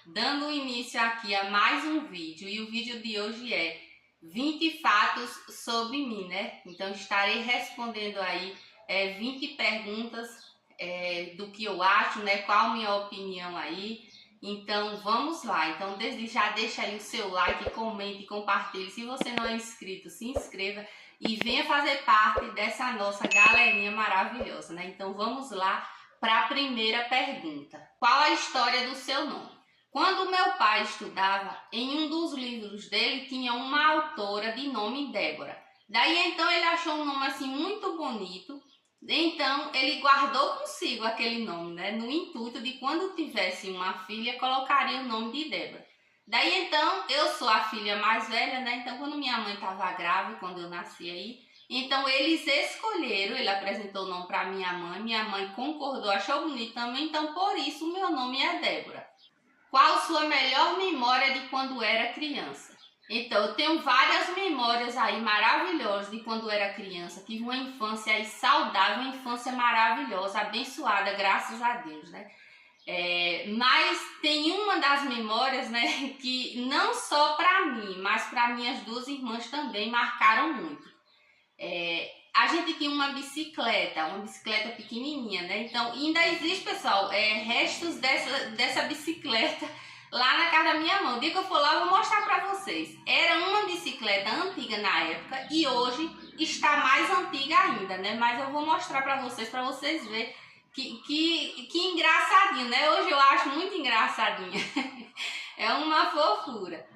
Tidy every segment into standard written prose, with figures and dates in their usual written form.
dando início aqui a mais um vídeo, e o vídeo de hoje é 20 fatos sobre mim, né? Então estarei respondendo aí 20 perguntas do que eu acho, né? Qual a minha opinião aí. Então vamos lá. Então desde já deixa aí o seu like, comente, compartilhe. Se você não é inscrito, se inscreva e venha fazer parte dessa nossa galerinha maravilhosa, né? Então vamos lá para a primeira pergunta. Qual a história do seu nome? Quando meu pai estudava, em um dos livros dele tinha uma autora de nome Débora. Daí então ele achou um nome assim muito bonito, então ele guardou consigo aquele nome, né? No intuito de quando tivesse uma filha, colocaria o nome de Débora. Daí então, eu sou a filha mais velha, né? Então quando minha mãe estava grávida, quando eu nasci aí, então eles escolheram, ele apresentou o nome para minha mãe concordou, achou bonito também, então por isso o meu nome é Débora. Qual sua melhor memória de quando era criança? Então, eu tenho várias memórias aí maravilhosas de quando era criança. Tive uma infância aí saudável, uma infância maravilhosa, abençoada, graças a Deus, né? Mas tem uma das memórias, né, que não só para mim, mas para minhas duas irmãs também marcaram muito. A gente tinha uma bicicleta pequenininha, né? Então, ainda existe, pessoal, restos dessa bicicleta lá na casa da minha mãe. O dia que eu for lá, eu vou mostrar pra vocês. Era uma bicicleta antiga na época e hoje está mais antiga ainda, né? Mas eu vou mostrar pra vocês verem que engraçadinho, né? Hoje eu acho muito engraçadinha. É uma fofura.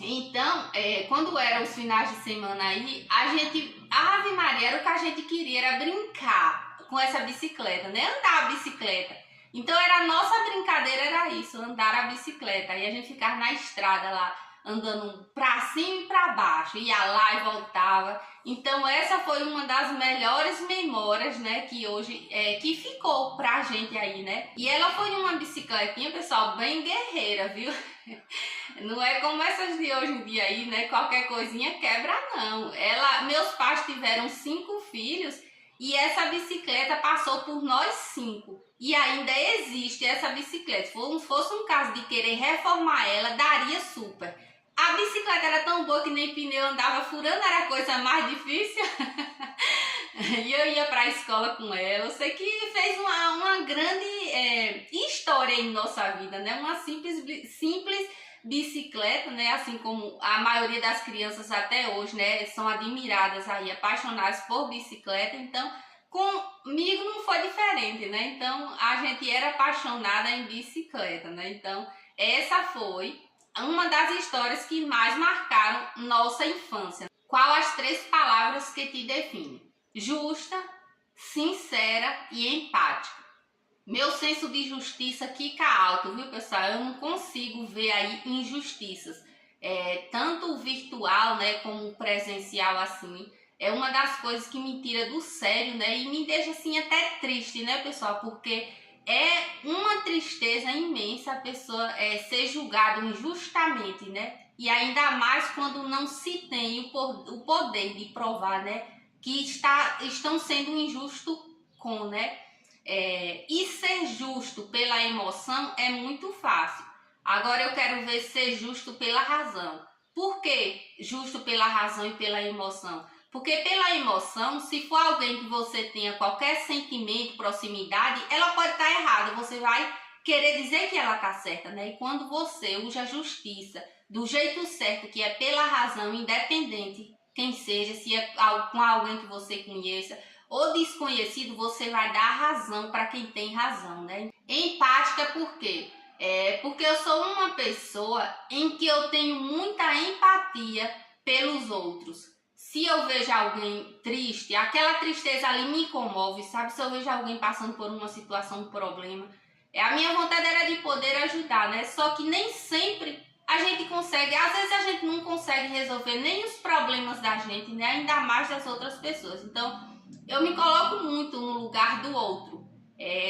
Então, quando eram os finais de semana aí, a Ave Maria, era o que a gente queria, era brincar com essa bicicleta, né? Andar a bicicleta. Então, a nossa brincadeira era isso, andar a bicicleta. Aí a gente ficava na estrada lá, andando pra cima e pra baixo, ia lá e voltava. Então, essa foi uma das melhores memórias, né, que hoje, que ficou pra gente aí, né? E ela foi uma bicicletinha, pessoal, bem guerreira, viu? Não é como essas de hoje em dia aí, né? Qualquer coisinha quebra, não. Meus pais tiveram 5 filhos e essa bicicleta passou por nós 5. E ainda existe essa bicicleta. Se fosse um caso de querer reformar ela, daria super. A bicicleta era tão boa que nem pneu andava furando, era a coisa mais difícil. E eu ia para a escola com ela. Eu sei que fez uma grande história em nossa vida, né? Uma simples bicicleta, né? Assim como a maioria das crianças até hoje, né? São admiradas aí, apaixonadas por bicicleta. Então, comigo não foi diferente, né? Então, a gente era apaixonada em bicicleta, né? Então, essa foi uma das histórias que mais marcaram nossa infância. Qual as 3 palavras que te definem? Justa, sincera e empática. Meu senso de justiça quica alto, viu, pessoal? Eu não consigo ver aí injustiças. Tanto virtual, né, como presencial, assim. É uma das coisas que me tira do sério, né? E me deixa, assim, até triste, né, pessoal? Porque é uma tristeza imensa a pessoa ser julgada injustamente, né? E ainda mais quando não se tem o poder de provar, né, que estão sendo injustos com, né? E ser justo pela emoção é muito fácil. Agora eu quero ver ser justo pela razão. Por que justo pela razão e pela emoção? Porque pela emoção, se for alguém que você tenha qualquer sentimento, proximidade, ela pode estar errada. Você vai querer dizer que ela está certa, né? E quando você usa a justiça do jeito certo, que é pela razão, independente quem seja, se é com alguém que você conheça ou desconhecido, você vai dar razão para quem tem razão, né? Empática por quê? Porque eu sou uma pessoa em que eu tenho muita empatia pelos outros. Se eu vejo alguém triste, aquela tristeza ali me comove, sabe? Se eu vejo alguém passando por uma situação, um problema, a minha vontade era de poder ajudar, né? Só que nem sempre a gente consegue, às vezes a gente não consegue resolver nem os problemas da gente, né? Ainda mais das outras pessoas. Então, eu me coloco muito no lugar do outro.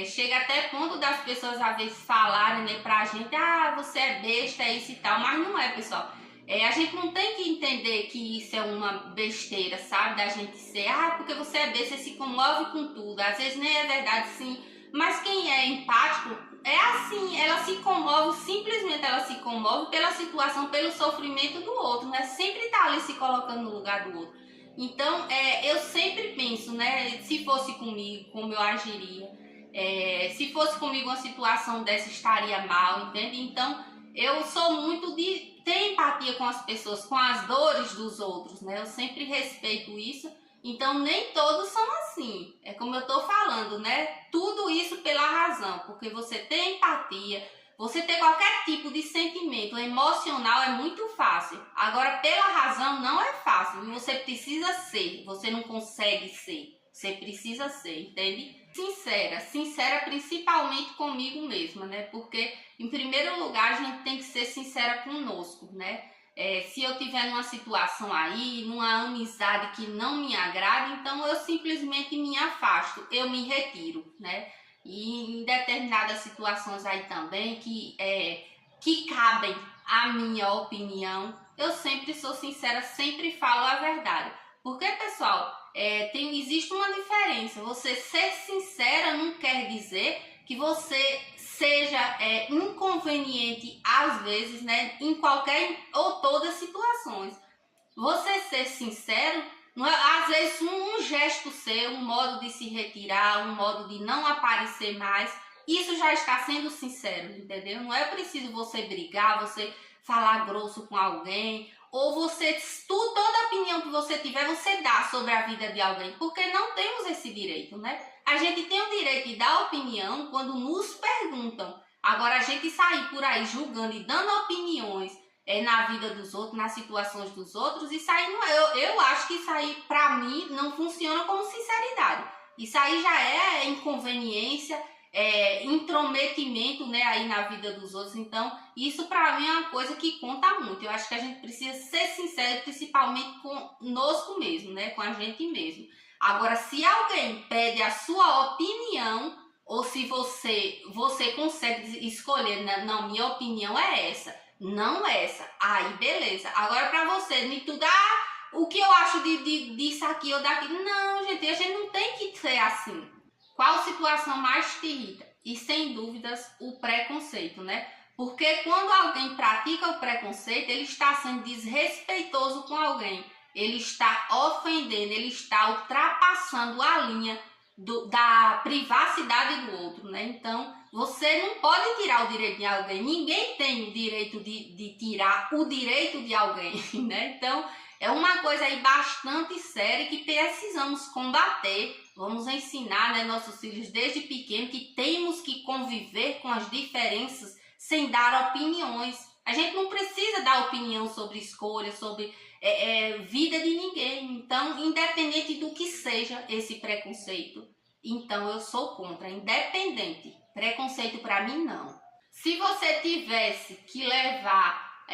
Chega até ponto das pessoas às vezes falarem, né, pra gente, você é besta, isso e tal, mas não é, pessoal. A gente não tem que entender que isso é uma besteira, sabe? Da gente ser, porque você é besta, você se comove com tudo. Às vezes nem é verdade, sim. Mas quem é empático é assim, ela se comove, simplesmente ela se comove pela situação, pelo sofrimento do outro, né? Sempre tá ali se colocando no lugar do outro. Então, eu sempre penso, né? Se fosse comigo, como eu agiria. Se fosse comigo uma situação dessa, estaria mal, entende? Então, eu sou muito de ter empatia com as pessoas, com as dores dos outros, né? Eu sempre respeito isso. Então, nem todos são assim. É como eu tô falando, né? Tudo isso pela razão, porque você tem empatia, você ter qualquer tipo de sentimento emocional é muito fácil. Agora, pela razão não é fácil. Você precisa ser, você não consegue ser. Você precisa ser, entende? Sincera principalmente comigo mesma, né? Porque, em primeiro lugar, a gente tem que ser sincera conosco, né? Se eu tiver numa situação aí, numa amizade que não me agrada, então eu simplesmente me afasto, eu me retiro, né? E em determinadas situações aí também que cabem a minha opinião, eu sempre sou sincera, sempre falo a verdade. Porque, pessoal, existe uma diferença. Você ser sincera não quer dizer que você seja inconveniente às vezes, né, em qualquer ou todas situações. Você ser sincero, não é, às vezes um gesto seu, um modo de se retirar, um modo de não aparecer mais, isso já está sendo sincero, entendeu? Não é preciso você brigar, você falar grosso com alguém, ou você, toda opinião que você tiver, você dá sobre a vida de alguém, porque não temos esse direito, né? A gente tem o direito de dar opinião quando nos perguntam. Agora, a gente sair por aí julgando e dando opiniões na vida dos outros, nas situações dos outros, isso aí não, eu acho que isso aí, pra mim, não funciona como sinceridade. Isso aí já é inconveniência, intrometimento, né, aí na vida dos outros. Então, isso pra mim é uma coisa que conta muito. Eu acho que a gente precisa ser sincero, principalmente conosco mesmo, né, com a gente mesmo. Agora, se alguém pede a sua opinião, ou se você consegue escolher, não, minha opinião é essa, não essa, aí beleza. Agora pra você, me tudo, o que eu acho disso aqui ou daquilo, não, gente, a gente não tem que ser assim. Qual situação mais te irrita? E sem dúvidas, o preconceito, né? Porque quando alguém pratica o preconceito, ele está sendo desrespeitoso com alguém. Ele está ofendendo, ele está ultrapassando a linha da privacidade do outro, né? Então, você não pode tirar o direito de alguém. Ninguém tem o direito de tirar o direito de alguém, né? Então, é uma coisa aí bastante séria que precisamos combater. Vamos ensinar, né, nossos filhos desde pequeno que temos que conviver com as diferenças sem dar opiniões. A gente não precisa dar opinião sobre escolha, sobre vida de ninguém. Então, independente do que seja esse preconceito, então eu sou contra, independente. Preconceito para mim, não. Se você tivesse que levar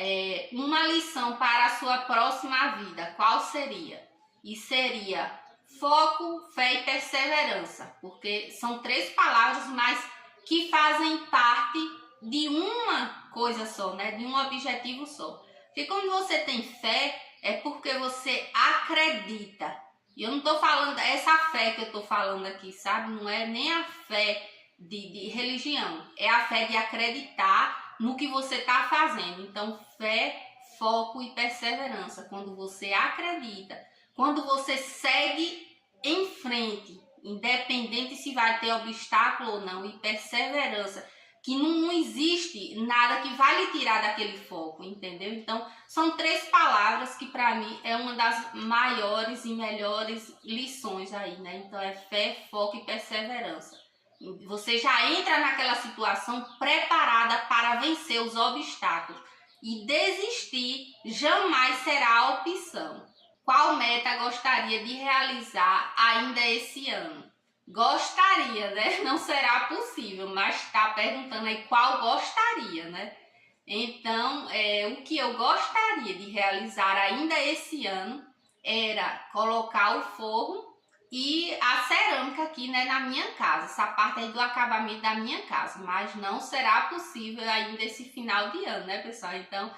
uma lição para a sua próxima vida, qual seria? E seria foco, fé e perseverança, porque são 3 palavras, mas que fazem parte de uma coisa só, né? De um objetivo só. Porque quando você tem fé, é porque você acredita. E eu não tô falando, essa fé que eu tô falando aqui, sabe? Não é nem a fé de religião, é a fé de acreditar no que você está fazendo. Então, fé, foco e perseverança. Quando você acredita, quando você segue em frente, independente se vai ter obstáculo ou não, e perseverança, que não existe nada que vai lhe tirar daquele foco, entendeu? Então, são 3 palavras que para mim é uma das maiores e melhores lições aí, né? Então, é fé, foco e perseverança. Você já entra naquela situação preparada para vencer os obstáculos. E desistir jamais será a opção. Qual meta gostaria de realizar ainda esse ano? Gostaria, né? Não será possível, mas está perguntando aí qual gostaria, né? Então, o que eu gostaria de realizar ainda esse ano era colocar o forro e a cerâmica aqui, né, na minha casa, essa parte aí do acabamento da minha casa, mas não será possível ainda esse final de ano, né, pessoal? Então,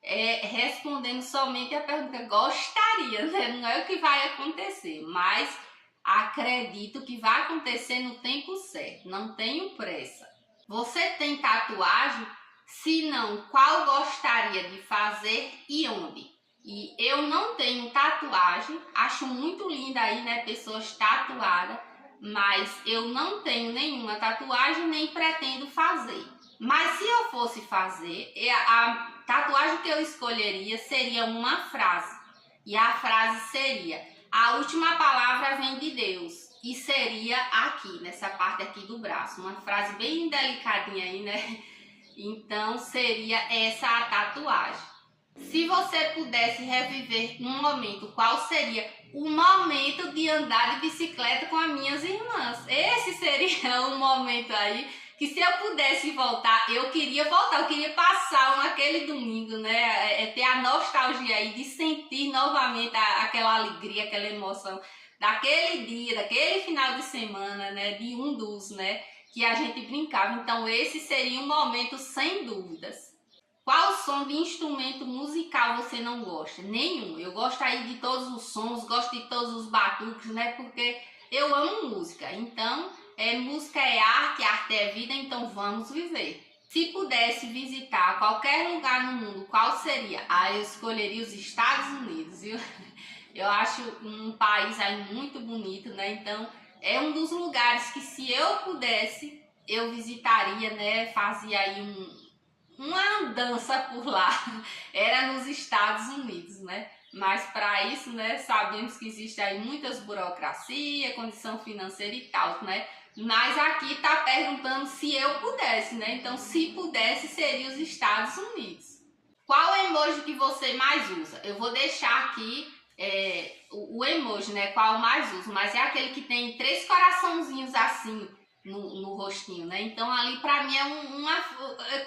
respondendo somente a pergunta, gostaria, né? Não é o que vai acontecer, mas acredito que vai acontecer no tempo certo, não tenho pressa. Você tem tatuagem? Se não, qual gostaria de fazer e onde? E eu não tenho tatuagem, acho muito linda aí, né, pessoas tatuadas, mas eu não tenho nenhuma tatuagem, nem pretendo fazer. Mas se eu fosse fazer, a tatuagem que eu escolheria seria uma frase. E a frase seria: a última palavra vem de Deus. E seria aqui, nessa parte aqui do braço. Uma frase bem delicadinha aí, né? Então seria essa a tatuagem. Se você pudesse reviver um momento, qual seria? O momento de andar de bicicleta com as minhas irmãs. Esse seria um momento aí que, se eu pudesse voltar, eu queria voltar, eu queria passar aquele domingo, né? Ter a nostalgia aí de sentir novamente aquela alegria, aquela emoção daquele dia, daquele final de semana, né? De um dos, né? Que a gente brincava. Então esse seria um momento sem dúvidas. Qual som de instrumento musical você não gosta? Nenhum. Eu gosto aí de todos os sons, gosto de todos os batuques, né? Porque eu amo música. Então, música é arte é vida, então vamos viver. Se pudesse visitar qualquer lugar no mundo, qual seria? Eu escolheria os Estados Unidos, viu? Eu acho um país aí muito bonito, né? Então, é um dos lugares que, se eu pudesse, eu visitaria, né? Fazia aí uma dança por lá. Era nos Estados Unidos, né? Mas para isso, né, sabemos que existe aí muitas burocracias, condição financeira e tal, né? Mas aqui tá perguntando se eu pudesse, né? Então, se pudesse, seria os Estados Unidos. Qual emoji que você mais usa? Eu vou deixar aqui o emoji, né? Qual eu mais uso, mas é aquele que tem 3 coraçãozinhos assim no rostinho, né? Então ali pra mim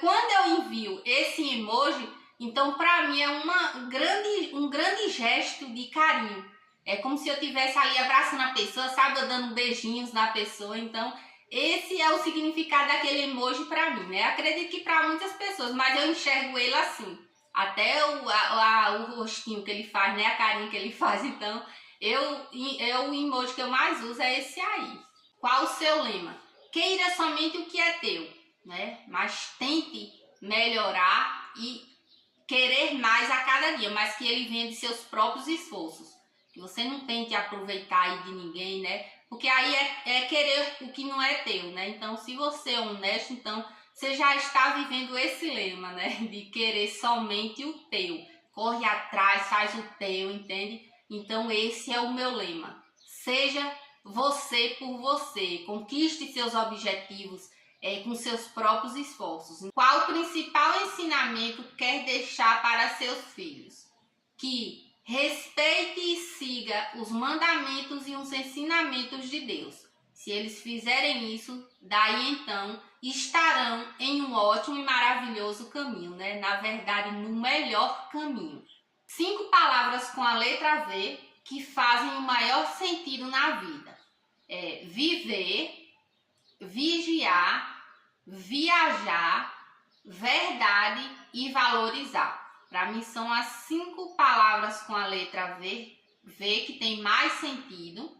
quando eu envio esse emoji, então pra mim é um grande gesto de carinho. É como se eu estivesse ali abraçando a pessoa, sabe? Eu dando beijinhos na pessoa. Então esse é o significado daquele emoji pra mim, né? Acredito que pra muitas pessoas, mas eu enxergo ele assim. Até o rostinho que ele faz, né? A carinha que ele faz. Então o emoji que eu mais uso é esse aí. Qual o seu lema? Queira somente o que é teu, né? Mas tente melhorar e querer mais a cada dia, mas que ele venha de seus próprios esforços. Que você não tente aproveitar aí de ninguém, né? Porque aí é querer o que não é teu, né? Então, se você é honesto, então você já está vivendo esse lema, né? De querer somente o teu. Corre atrás, faz o teu, entende? Então, esse é o meu lema. Seja você por você, conquiste seus objetivos com seus próprios esforços. Qual o principal ensinamento quer deixar para seus filhos? Que respeite e siga os mandamentos e os ensinamentos de Deus. Se eles fizerem isso, daí então estarão em um ótimo e maravilhoso caminho, né? Na verdade, no melhor caminho. 5 palavras com a letra V que fazem o maior sentido na vida. Viver, vigiar, viajar, verdade e valorizar. Para mim são as 5 palavras com a letra V que tem mais sentido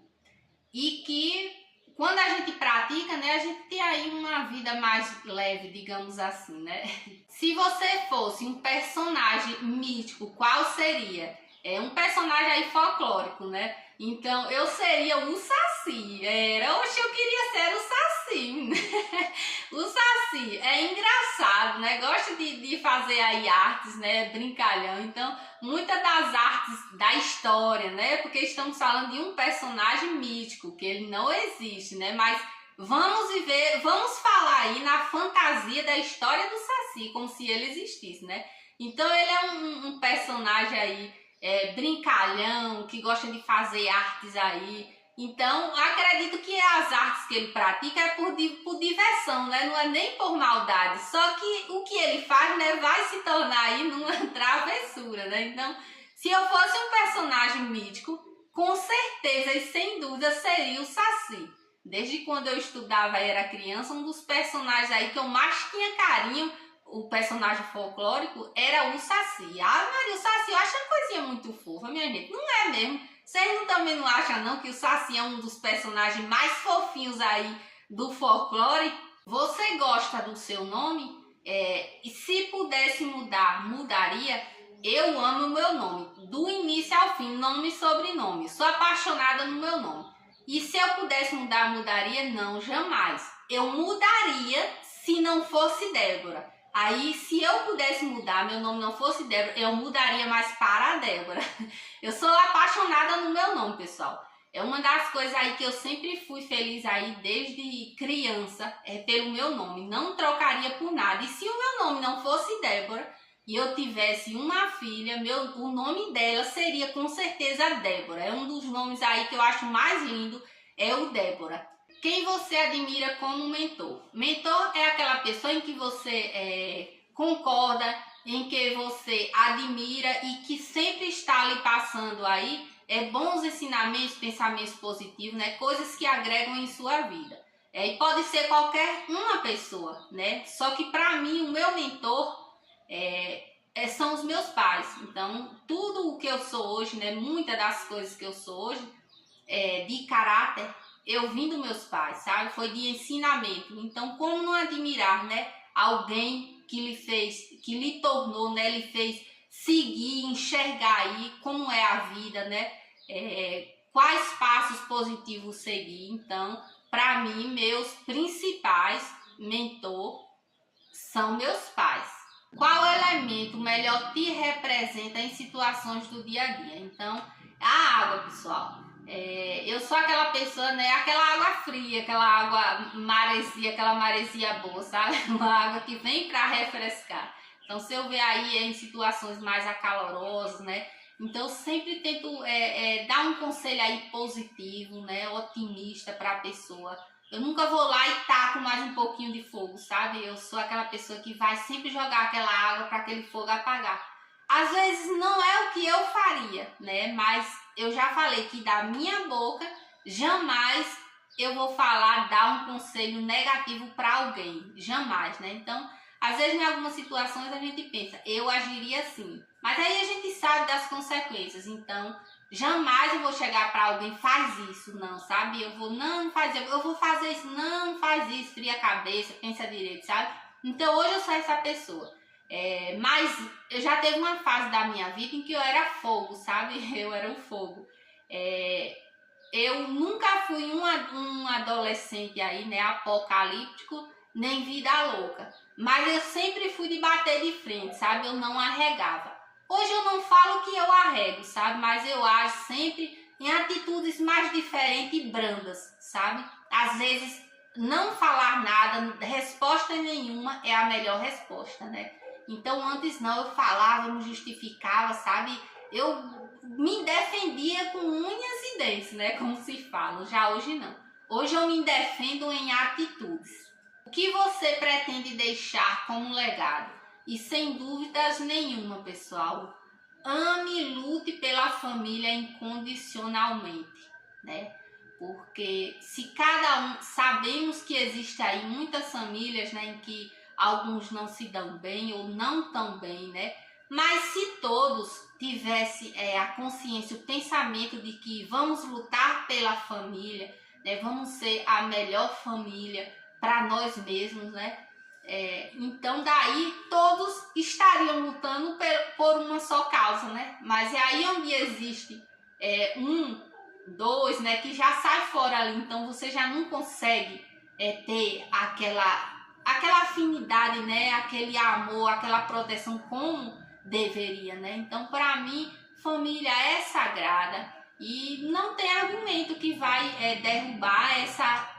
e que, quando a gente pratica, né, a gente tem aí uma vida mais leve, digamos assim, né? Se você fosse um personagem mítico, qual seria? Um personagem aí folclórico, né? Então, eu seria o Saci. Eu queria ser o Saci. O Saci é engraçado, né? Gosta de fazer aí artes, né? Brincalhão. Então, muitas das artes da história, né? Porque estamos falando de um personagem mítico, que ele não existe, né? Mas vamos falar aí na fantasia da história do Saci, como se ele existisse, né? Então, ele é um personagem aí brincalhão, que gosta de fazer artes aí. Então, acredito que as artes que ele pratica é por diversão, né? Não é nem por maldade. Só que o que ele faz, né, vai se tornar aí numa travessura, né? Então, se eu fosse um personagem mítico, com certeza e sem dúvida seria o Saci. Desde quando eu estudava e era criança, um dos personagens aí que eu mais tinha carinho, o personagem folclórico, era o Saci. Maria, o Saci eu acho uma coisinha muito fofa, minha gente. Não é mesmo? Vocês também não acham não que o Saci é um dos personagens mais fofinhos aí do folclore? Você gosta do seu nome? E se pudesse mudar, mudaria? Eu amo o meu nome, do início ao fim, nome e sobrenome. Sou apaixonada no meu nome. E se eu pudesse mudar, mudaria? Não, jamais. Eu mudaria se não fosse Débora. Aí, se eu pudesse mudar, meu nome não fosse Débora, eu mudaria mais para a Débora. Eu sou apaixonada no meu nome, pessoal. É uma das coisas aí que eu sempre fui feliz aí desde criança, pelo meu nome. Não trocaria por nada. E se o meu nome não fosse Débora e eu tivesse uma filha, o nome dela seria com certeza Débora. É um dos nomes aí que eu acho mais lindo, é o Débora. Quem você admira como mentor? Mentor é aquela pessoa em que você concorda, em que você admira e que sempre está ali passando aí bons ensinamentos, pensamentos positivos, né? Coisas que agregam em sua vida. E pode ser qualquer uma pessoa, né? Só que para mim, o meu mentor são os meus pais. Então, tudo o que eu sou hoje, né? Muitas das coisas que eu sou hoje, de caráter, eu vim dos meus pais, sabe? Foi de ensinamento. Então, como não admirar, né? Alguém que lhe fez, que lhe tornou, né? Lhe fez seguir, enxergar aí como é a vida, né? Quais passos positivos seguir. Então, para mim, meus principais mentor são meus pais. Qual elemento melhor te representa em situações do dia a dia? Então, a água, pessoal. Eu sou aquela pessoa, né? Aquela água fria, aquela água maresia, aquela maresia boa, sabe? Uma água que vem para refrescar. Então, se eu ver aí em situações mais acalorosas, né? Então, eu sempre tento dar um conselho aí positivo, né? Otimista para a pessoa. Eu nunca vou lá e taco mais um pouquinho de fogo, sabe? Eu sou aquela pessoa que vai sempre jogar aquela água para aquele fogo apagar. Às vezes não é o que eu faria, né? Mas eu já falei que da minha boca jamais eu vou falar, dar um conselho negativo para alguém. Jamais, né? Então, às vezes em algumas situações a gente pensa, eu agiria assim. Mas aí a gente sabe das consequências. Então, jamais eu vou chegar para alguém, faz isso, não, sabe? Eu vou fazer isso, não faz isso, fria a cabeça, pensa direito, sabe? Então hoje eu sou essa pessoa. Mas eu já teve uma fase da minha vida em que eu era fogo, sabe? Eu era um fogo. Eu nunca fui um adolescente aí, né, apocalíptico, nem vida louca. Mas eu sempre fui de bater de frente, sabe? Eu não arregava. Hoje eu não falo que eu arrego, sabe? Mas eu ajo sempre em atitudes mais diferentes e brandas, sabe? Às vezes, não falar nada, resposta nenhuma é a melhor resposta, né? Então, antes não, eu falava, me justificava, sabe? Eu me defendia com unhas e dentes, né? Como se fala. Já hoje não. Hoje eu me defendo em atitudes. O que você pretende deixar como legado? E sem dúvidas nenhuma, pessoal, ame e lute pela família incondicionalmente, né? Porque se cada um, sabemos que existe aí muitas famílias, né, em que alguns não se dão bem ou não tão bem, né? Mas se todos tivessem a consciência, o pensamento de que vamos lutar pela família, né? Vamos ser a melhor família para nós mesmos, né? Então daí todos estariam lutando por uma só causa, né? Mas é aí onde existe dois, né, que já sai fora ali, então você já não consegue ter aquela afinidade, né, aquele amor, aquela proteção como deveria, né? Então para mim família é sagrada e não tem argumento que vai derrubar essa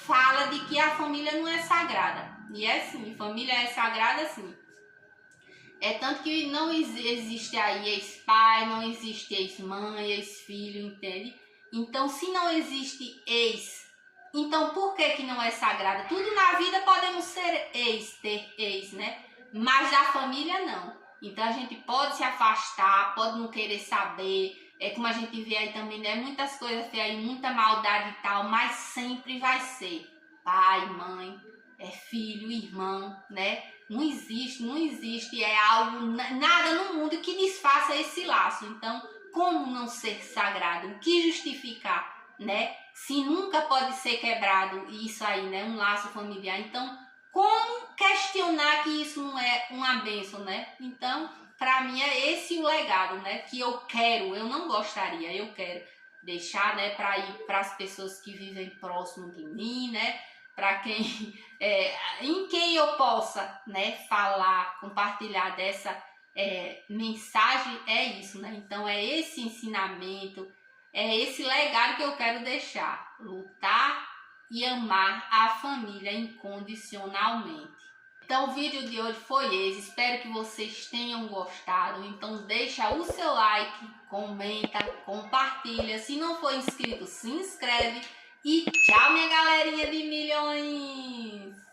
fala de que a família não é sagrada. E é sim, família é sagrada sim. Tanto que não existe aí ex-pai, não existe ex-mãe, ex-filho, entende? Então, se não existe ex, então por que não é sagrada? Tudo na vida podemos ser ter ex, né? Mas da família não. Então a gente pode se afastar, pode não querer saber, como a gente vê aí também, né? Muitas coisas tem aí, muita maldade e tal, mas sempre vai ser pai, mãe, filho, irmão, né? Não existe algo, nada no mundo que desfaça esse laço. Então, como não ser sagrado? O que justificar né? Se nunca pode ser quebrado isso aí, né? Um laço familiar. Então, como questionar que isso não é uma bênção, né? Então, para mim é esse o legado, né? Que eu quero, eu não gostaria, eu quero deixar, né? Para ir para as pessoas que vivem próximo de mim, né? Para quem, em quem eu possa, né? Falar, compartilhar dessa mensagem, é isso, né? Então é esse ensinamento, é esse legado que eu quero deixar. Lutar e amar a família incondicionalmente. Então o vídeo de hoje foi esse, espero que vocês tenham gostado. Então deixa o seu like, comenta, compartilha. Se não for inscrito, se inscreve. E tchau, minha galerinha de milhões!